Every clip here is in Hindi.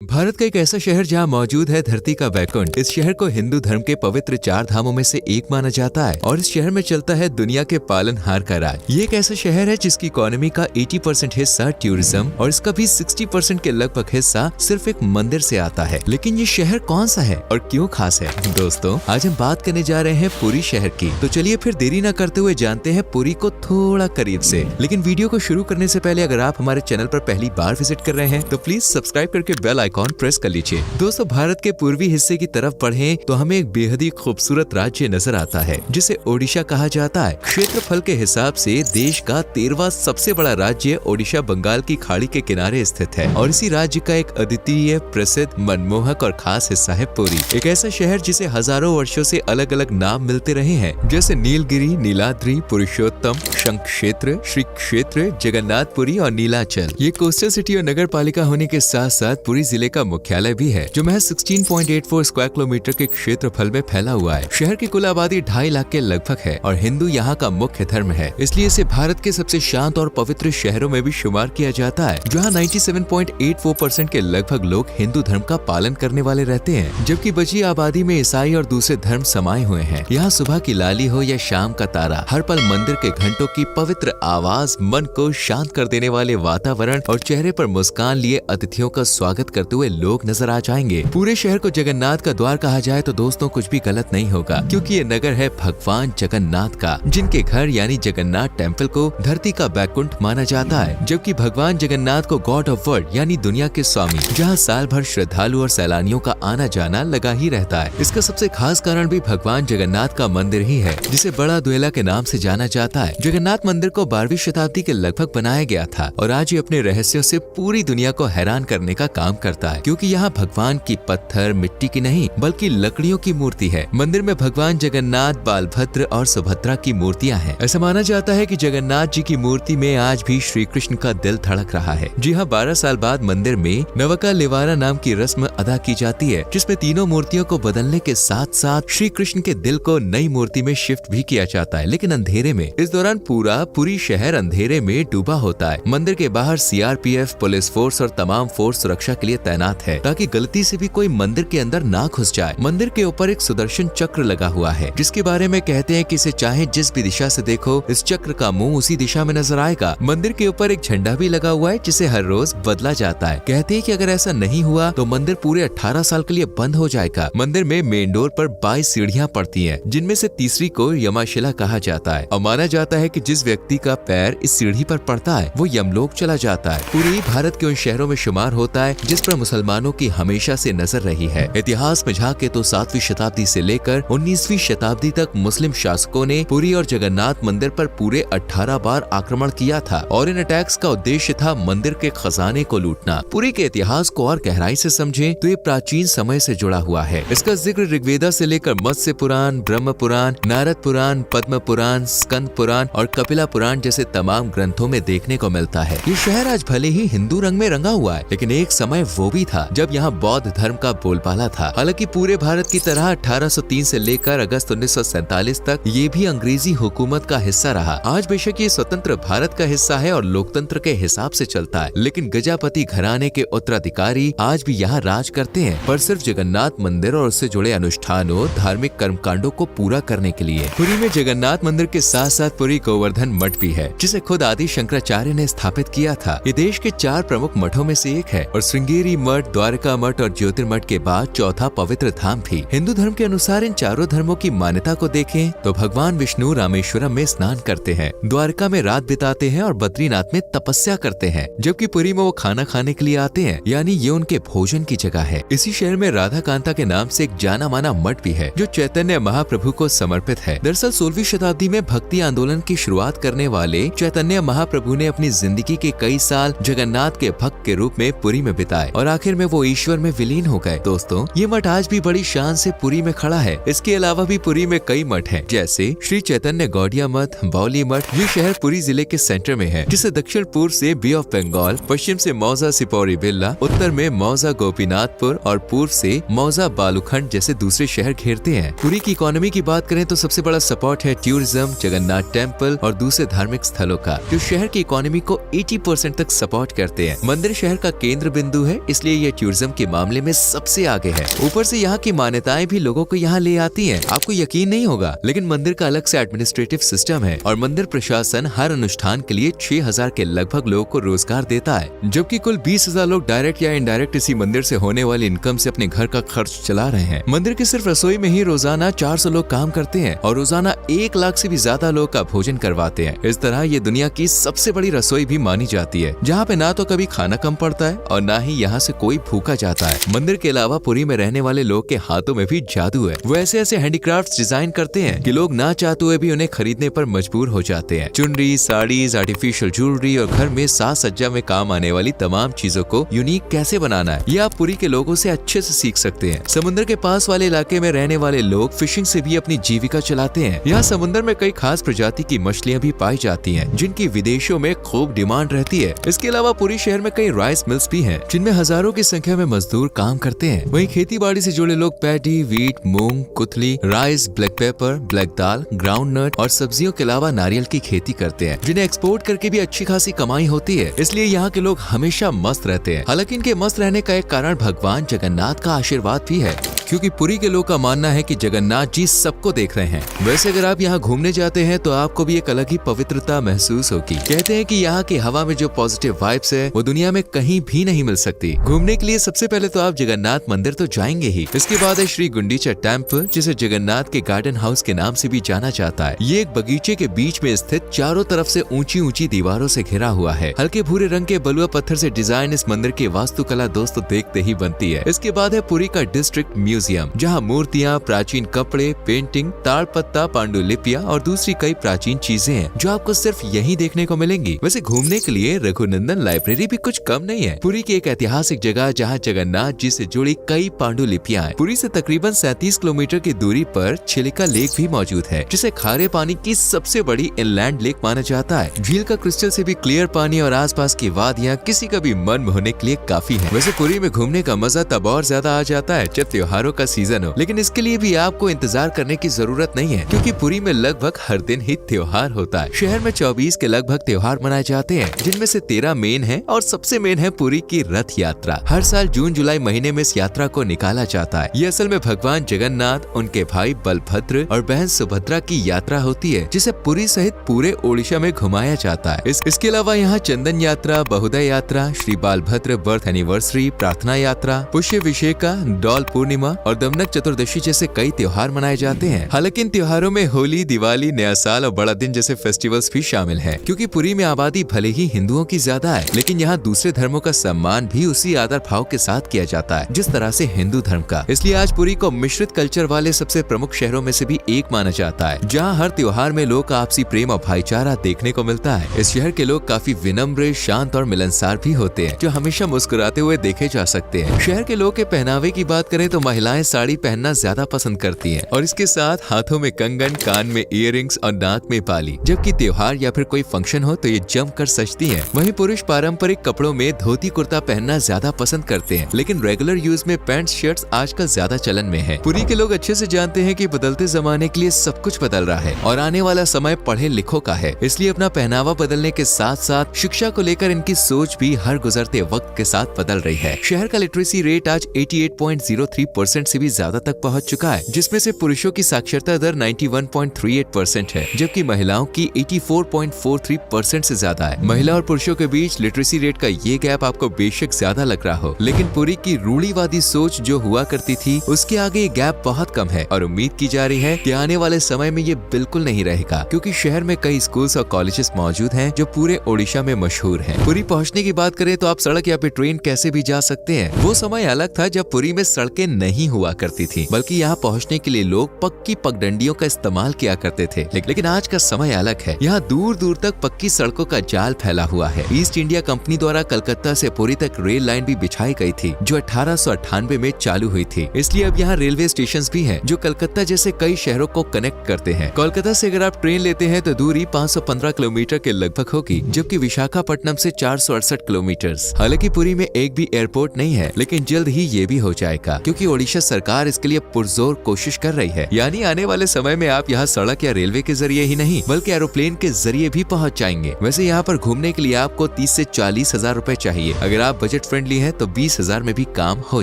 भारत का एक ऐसा शहर जहां मौजूद है धरती का वैकुंठ। इस शहर को हिंदू धर्म के पवित्र 4 धामों में से एक माना जाता है और इस शहर में चलता है दुनिया के पालनहार का राज। ये एक ऐसा शहर है जिसकी इकोनॉमी का 80% हिस्सा टूरिज्म और इसका भी 60% के लगभग हिस्सा सिर्फ एक मंदिर से आता है। लेकिन ये शहर कौन सा है और क्यों खास है? दोस्तों, आज हम बात करने जा रहे हैं पुरी शहर की। तो चलिए फिर देरी न करते हुए जानते हैं पुरी को थोड़ा करीब से। लेकिन वीडियो को शुरू करने से पहले अगर आप हमारे चैनल पर पहली बार विजिट कर रहे हैं तो प्लीज सब्सक्राइब करके बेल आइकॉन प्रेस कर लीजिए। दोस्तों, भारत के पूर्वी हिस्से की तरफ बढ़ें तो हमें एक बेहद ही खूबसूरत राज्य नजर आता है जिसे ओडिशा कहा जाता है। क्षेत्रफल के हिसाब से देश का 13वां सबसे बड़ा राज्य ओडिशा बंगाल की खाड़ी के किनारे स्थित है और इसी राज्य का एक अद्वितीय, प्रसिद्ध, मनमोहक और खास हिस्सा है पुरी। एक ऐसा शहर जिसे हजारों वर्षों से अलग अलग नाम मिलते रहे हैं, जैसे नीलगिरी, नीलाद्रि, पुरुषोत्तम, शंख क्षेत्र, श्री क्षेत्र, जगन्नाथपुरी और नीलाचल। ये कोस्टल सिटी और नगर पालिका होने के साथ साथ पुरी जिले का मुख्यालय भी है, जो महज 16.84 स्क्वायर किलोमीटर के क्षेत्रफल में फैला हुआ है। शहर की कुल आबादी 2.5 लाख के लगभग है और हिंदू यहाँ का मुख्य धर्म है, इसलिए इसे भारत के सबसे शांत और पवित्र शहरों में भी शुमार किया जाता है, जहाँ 97.84% के लगभग लोग हिंदू धर्म का पालन करने वाले रहते हैं, जबकि बची आबादी में ईसाई और दूसरे धर्म समाये हुए हैं। यहाँ सुबह की लाली हो या शाम का तारा, हर पल मंदिर के घंटों की पवित्र आवाज, मन को शांत कर देने वाले वातावरण और चेहरे पर मुस्कान लिए अतिथियों का स्वागत करते हुए लोग नजर आ जाएंगे। पूरे शहर को जगन्नाथ का द्वार कहा जाए तो दोस्तों कुछ भी गलत नहीं होगा, क्योंकि ये नगर है भगवान जगन्नाथ का, जिनके घर यानी जगन्नाथ टेम्पल को धरती का वैकुंठ माना जाता है। जबकि भगवान जगन्नाथ को गॉड ऑफ वर्ल्ड यानी दुनिया के स्वामी, जहाँ साल भर श्रद्धालु और सैलानियों का आना जाना लगा ही रहता है। इसका सबसे खास कारण भी भगवान जगन्नाथ का मंदिर ही है, जिसे बड़ा द्वेला के नाम से जाना जाता है। जगन्नाथ मंदिर को 12वीं शताब्दी के लगभग बनाया गया था और आज ये अपने रहस्यों से पूरी दुनिया को हैरान करने का काम करता है, क्योंकि यहाँ भगवान की पत्थर, मिट्टी की नहीं बल्कि लकड़ियों की मूर्ति है। मंदिर में भगवान जगन्नाथ, बालभद्र और सुभद्रा की मूर्तियाँ हैं। ऐसा माना जाता है कि जगन्नाथ जी की मूर्ति में आज भी श्री कृष्ण का दिल धड़क रहा है। जी हाँ, 12 साल बाद मंदिर में नवका लिवारा नाम की रस्म अदा की जाती है, जिसमें तीनों मूर्तियों को बदलने के साथ साथ श्री कृष्ण के दिल को नई मूर्ति में शिफ्ट भी किया जाता है, लेकिन अंधेरे में। इस दौरान पूरी शहर अंधेरे में डूबा होता है। मंदिर के बाहर सीआरपीएफ, पुलिस फोर्स और तमाम फोर्स सुरक्षा के लिए तैनात है, ताकि गलती से भी कोई मंदिर के अंदर ना घुस जाए। मंदिर के ऊपर एक सुदर्शन चक्र लगा हुआ है, जिसके बारे में कहते हैं कि इसे चाहे जिस भी दिशा से देखो, इस चक्र का मुंह उसी दिशा में नजर आएगा। मंदिर के ऊपर एक झंडा भी लगा हुआ है, जिसे हर रोज बदला जाता है। कहते हैं कि अगर ऐसा नहीं हुआ तो मंदिर पूरे 18 साल के लिए बंद हो जाएगा। मंदिर में मेन डोर पर 22 सीढ़ियाँ पड़ती हैं, जिनमें से तीसरी को यमाशिला कहा जाता है और माना जाता है कि जिस व्यक्ति का पैर इस सीढ़ी पर पड़ता है वो यमलोक चला जाता है। पुरी भारत के उन शहरों में शुमार होता है जिस पर मुसलमानों की हमेशा से नजर रही है। इतिहास में झांके तो 7वीं शताब्दी से लेकर 19वीं शताब्दी तक मुस्लिम शासकों ने पुरी और जगन्नाथ मंदिर पर पूरे 18 बार आक्रमण किया था और इन अटैक्स का उद्देश्य था मंदिर के खजाने को लूटना। पुरी के इतिहास को और गहराई से समझें तो ये प्राचीन समय से जुड़ा हुआ है। इसका जिक्र ऋग्वेदा से लेकर मत्स्य पुराण, ब्रह्म पुराण, नारद पुराण, पद्म पुराण, स्कंद पुराण और कपिला पुराण जैसे तमाम ग्रंथों में देखने को मिलता है। ये शहर आज भले ही हिंदू रंग में रंगा हुआ है, लेकिन एक समय वो भी था जब यहाँ बौद्ध धर्म का बोलबाला था। हालांकि पूरे भारत की तरह 1803 से लेकर अगस्त 1947 तक ये भी अंग्रेजी हुकूमत का हिस्सा रहा। आज बेशक ये स्वतंत्र भारत का हिस्सा है और लोकतंत्र के हिसाब से चलता है, लेकिन गजापति घराने के उत्तराधिकारी आज भी यहाँ राज करते हैं, पर सिर्फ जगन्नाथ मंदिर और उससे जुड़े अनुष्ठानों, धार्मिक कर्मकांडों को पूरा करने के लिए। पुरी में जगन्नाथ मंदिर के साथ साथ पुरी गोवर्धन मठ भी है, जिसे खुद आदि शंकराचार्य ने स्थापित किया था। ये देश के 4 प्रमुख मठों में से एक है और श्रृंगेरी मठ, द्वारका मठ और ज्योतिर्मठ के बाद चौथा पवित्र धाम भी। हिंदू धर्म के अनुसार इन चारों धर्मों की मान्यता को देखें तो भगवान विष्णु रामेश्वरम में स्नान करते हैं, द्वारका में रात बिताते हैं और बद्रीनाथ में तपस्या करते हैं, जबकि पुरी में वो खाना खाने के लिए आते हैं, यानी ये उनके भोजन की जगह है। इसी शहर में राधा कांता के नाम से एक जाना माना मठ भी है, जो चैतन्य महाप्रभु को समर्पित है। दरअसल 16वीं शताब्दी में भक्ति आंदोलन की शुरुआत करने वाले चैतन्य महाप्रभु ने अपनी जिंदगी के कई साल जगन्नाथ के भक्त के रूप में पुरी में बिताए और आखिर में वो ईश्वर में विलीन हो गए। दोस्तों, ये मठ आज भी बड़ी शान से पुरी में खड़ा है। इसके अलावा भी पुरी में कई मठ हैं, जैसे श्री चैतन्य गौड़िया मठ, बावली मठ। ये शहर पुरी जिले के सेंटर में है, जिसे दक्षिण पूर्व से बे ऑफ बंगाल, पश्चिम से मौजा सिपौरी बिल्ला, उत्तर में मौजा गोपीनाथपुर और पूर्व से मौजा बालूखंड जैसे दूसरे शहर घेरते हैं। पुरी की इकोनॉमी की बात करें तो सबसे बड़ा सपोर्ट है टूरिज्म, जगन्नाथ टेम्पल और दूसरे धार्मिक स्थलों का, जो शहर की इकोनॉमी को 80% तक सपोर्ट करते हैं। मंदिर शहर का केंद्र बिंदु है, इसलिए ये टूरिज्म के मामले में सबसे आगे है। ऊपर से यहाँ की मान्यताएं भी लोगों को यहाँ ले आती हैं। आपको यकीन नहीं होगा, लेकिन मंदिर का अलग से एडमिनिस्ट्रेटिव सिस्टम है और मंदिर प्रशासन हर अनुष्ठान के लिए 6000 के लगभग लोगों को रोजगार देता है, जबकि कुल 20,000 लोग डायरेक्ट या इनडायरेक्ट इसी मंदिर से होने वाली इनकम से अपने घर का खर्च चला रहे हैं। मंदिर की सिर्फ रसोई में ही रोजाना 400 लोग काम करते हैं और रोजाना 1 लाख से भी ज्यादा लोग का भोजन करवाते हैं। इस तरह ये दुनिया की सबसे बड़ी रसोई भी मानी जाती है, जहाँ पे ना तो कभी खाना कम पड़ता है और ना ही यहाँ से कोई भूखा जाता है। मंदिर के अलावा पुरी में रहने वाले लोग के हाथों में भी जादू है। वो ऐसे ऐसे हैंडीक्राफ्ट डिजाइन करते हैं कि लोग ना चाहते हुए भी उन्हें खरीदने पर मजबूर हो जाते हैं। चुनरी, साड़ीज, आर्टिफिशियल ज्वेलरी और घर में साज सज्जा में काम आने वाली तमाम चीजों को यूनिक कैसे बनाना है, ये आप पुरी के लोगों से अच्छे से सीख सकते हैं। समुद्र के पास वाले इलाके में रहने वाले लोग फिशिंग से भी अपनी जीविका चलाते हैं। यहाँ समुद्र में कई खास प्रजाति की मछलियाँ भी पाई जाती हैं, जिनकी विदेशों में खूब डिमांड रहती है। इसके अलावा पुरी शहर में कई राइस मिल्स भी हैं, जिनमें हजारों की संख्या में मजदूर काम करते हैं। वहीं खेती बाड़ी से जुड़े लोग पैडी, वीट, मूंग, कुथली, राइस, ब्लैक पेपर, ब्लैक दाल, ग्राउंड नट और सब्जियों के अलावा नारियल की खेती करते हैं, जिन्हें एक्सपोर्ट करके भी अच्छी खासी कमाई होती है। इसलिए यहाँ के लोग हमेशा मस्त रहते हैं। हालांकि इनके मस्त रहने का एक कारण भगवान जगन्नाथ का आशीर्वाद भी है, क्योंकि पुरी के लोग का मानना है कि जगन्नाथ जी सबको देख रहे हैं। वैसे अगर आप यहाँ घूमने जाते हैं तो आपको भी एक अलग ही पवित्रता महसूस होगी। कहते हैं कि यहाँ की हवा में जो पॉजिटिव वाइब्स है वो दुनिया में कहीं भी नहीं मिल सकती। घूमने के लिए सबसे पहले तो आप जगन्नाथ मंदिर तो जाएंगे ही। इसके बाद है श्री गुंडीचा टेम्पल, जिसे जगन्नाथ के गार्डन हाउस के नाम से भी जाना जाता है। ये एक बगीचे के बीच में स्थित चारों तरफ से ऊंची ऊंची दीवारों से घिरा हुआ है। हल्के भूरे रंग के बलुआ पत्थर से डिजाइन इस मंदिर की वास्तुकला दोस्तों देखते ही बनती है। इसके बाद है पुरी का डिस्ट्रिक्ट म्यूजियम, जहाँ मूर्तियाँ, प्राचीन कपड़े, पेंटिंग, ताड़पत्ता, पांडुलिपियाँ और दूसरी कई प्राचीन चीजें हैं जो आपको सिर्फ यहीं देखने को मिलेंगी। वैसे घूमने के लिए रघुनंदन लाइब्रेरी भी कुछ कम नहीं है। पुरी की एक ऐतिहासिक जगह जहाँ जगन्नाथ जी से जुड़ी कई पांडुलिपियाँ हैं। पुरी से तकरीबन 37 किलोमीटर की दूरी पर चिलिका लेक भी मौजूद है, जिसे खारे पानी की सबसे बड़ी इनलैंड लेक माना जाता है। झील का क्रिस्टल से भी क्लियर पानी और आसपास की वादियाँ किसी का भी मन मोहने के लिए काफी है। वैसे पुरी में घूमने का मजा तब और ज्यादा आ जाता है जब त्योहारों का सीजन हो, लेकिन इसके लिए भी आपको इंतजार करने की जरूरत नहीं है, क्योंकि पुरी में लगभग हर दिन ही त्योहार होता है। शहर में 24 के लगभग त्योहार मनाए जाते हैं, जिनमें से 13 मेन है और सबसे मेन है पुरी की रथ यात्रा। हर साल जून जुलाई महीने में इस यात्रा को निकाला जाता है। ये असल में भगवान जगन्नाथ, उनके भाई बलभद्र और बहन सुभद्रा की यात्रा होती है, जिसे पुरी सहित पूरे ओडिशा में घुमाया जाता है। इसके अलावा यहाँ चंदन यात्रा, बहुदय यात्रा, श्री बालभद्र बर्थ एनिवर्सरी, प्रार्थना यात्रा, पुष्य विशेका, डॉल पूर्णिमा और दमनक चतुर्दशी जैसे कई त्योहार मनाए जाते हैं। हालांकि इन त्योहारों में होली, दिवाली, नया साल और बड़ा दिन जैसे फेस्टिवल्स भी शामिल हैं। क्योंकि पुरी में आबादी भले ही हिंदुओं की ज्यादा है, लेकिन यहाँ दूसरे धर्मों का सम्मान भी उसी आदर भाव के साथ किया जाता है जिस तरह से हिंदू धर्म का। इसलिए आज पुरी को मिश्रित कल्चर वाले सबसे प्रमुख शहरों में से भी एक माना जाता है, जहाँ हर त्योहार में लोग का आपसी प्रेम और भाईचारा देखने को मिलता है। इस शहर के लोग काफी विनम्र, शांत और मिलनसार भी होते हैं, जो हमेशा मुस्कुराते हुए देखे जा सकते हैं। शहर के लोग के पहनावे की बात करें तो महिलाएं साड़ी पहनना ज्यादा पसंद करती हैं और इसके साथ हाथों में कंगन, कान में इयररिंग्स और नाक में बाली। जबकि त्योहार या फिर कोई फंक्शन हो तो ये जमकर सजती हैं। वहीं पुरुष पारंपरिक कपड़ों में धोती कुर्ता पहनना ज्यादा पसंद करते हैं, लेकिन रेगुलर यूज में पैंट शर्ट्स आजकल ज्यादा चलन में है। पुरी के लोग अच्छे से जानते हैं कि बदलते जमाने के लिए सब कुछ बदल रहा है और आने वाला समय पढ़े लिखों का है। इसलिए अपना पहनावा बदलने के साथ साथ शिक्षा को लेकर इनकी सोच भी हर गुजरते वक्त के साथ बदल रही है। शहर का लिटरेसी रेट आज 88.03% से भी ज्यादा तक पहुंच चुका है, जिसमें से पुरुषों की साक्षरता दर 91.38% है, जबकि महिलाओं की 84.43% से ज्यादा है। महिला और पुरुषों के बीच लिटरेसी रेट का ये गैप आपको बेशक ज्यादा लग रहा हो, लेकिन पुरी की रूढ़िवादी सोच जो हुआ करती थी उसके आगे ये गैप बहुत कम है और उम्मीद की जा रही है कि आने वाले समय में ये बिल्कुल नहीं रहेगा, क्योंकि शहर में कई स्कूल्स और कॉलेजेस मौजूद हैं जो पूरे ओडिशा में मशहूर हैं। पुरी पहुंचने की बात करें तो आप सड़क या फिर ट्रेन कैसे भी जा सकते हैं। वो समय अलग था जब पुरी में सड़कें नहीं हुआ करती थी, बल्कि यहाँ पहुँचने के लिए लोग पक्की पगडंडियों का इस्तेमाल किया करते थे। लेकिन आज का समय अलग है। यहाँ दूर दूर तक पक्की सड़कों का जाल फैला हुआ है। ईस्ट इंडिया कंपनी द्वारा कलकत्ता से पुरी तक रेल लाइन भी बिछाई गई थी, जो 1898 में चालू हुई थी। इसलिए अब यहाँ रेलवे स्टेशन भी हैं, जो कलकत्ता जैसे कई शहरों को कनेक्ट करते हैं। कोलकाता से अगर आप ट्रेन लेते हैं तो दूरी 515 किलोमीटर के लगभग होगी, जबकि विशाखापट्टनम से 468 किलोमीटर। हालांकि पुरी में एक भी एयरपोर्ट नहीं है, लेकिन जल्द ही ये भी हो जाएगा, क्योंकि ओडिशा महाराष्ट्र सरकार इसके लिए पुरजोर कोशिश कर रही है। यानी आने वाले समय में आप यहाँ सड़क या रेलवे के जरिए ही नहीं बल्कि एरोप्लेन के जरिए भी पहुँच जाएंगे। वैसे यहाँ पर घूमने के लिए आपको 30 से 40 हजार रूपए चाहिए। अगर आप बजट फ्रेंडली हैं तो 20 हजार में भी काम हो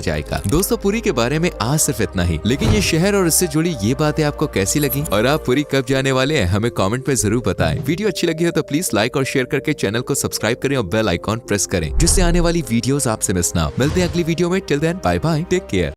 जाएगा। दोस्तों पुरी के बारे में आज सिर्फ इतना ही, लेकिन ये शहर और इससे जुड़ी ये बातें आपको कैसी लगी और आप पुरी कब जाने वाले हैं हमें कमेंट में जरूर बताएं। वीडियो अच्छी लगी हो तो प्लीज लाइक और शेयर करके चैनल को सब्सक्राइब करें और बेल आइकॉन प्रेस करें जिससे आने वाली वीडियोस आपसे मिस ना हो। मिलते हैं अगली वीडियो में। Till then bye bye, take care.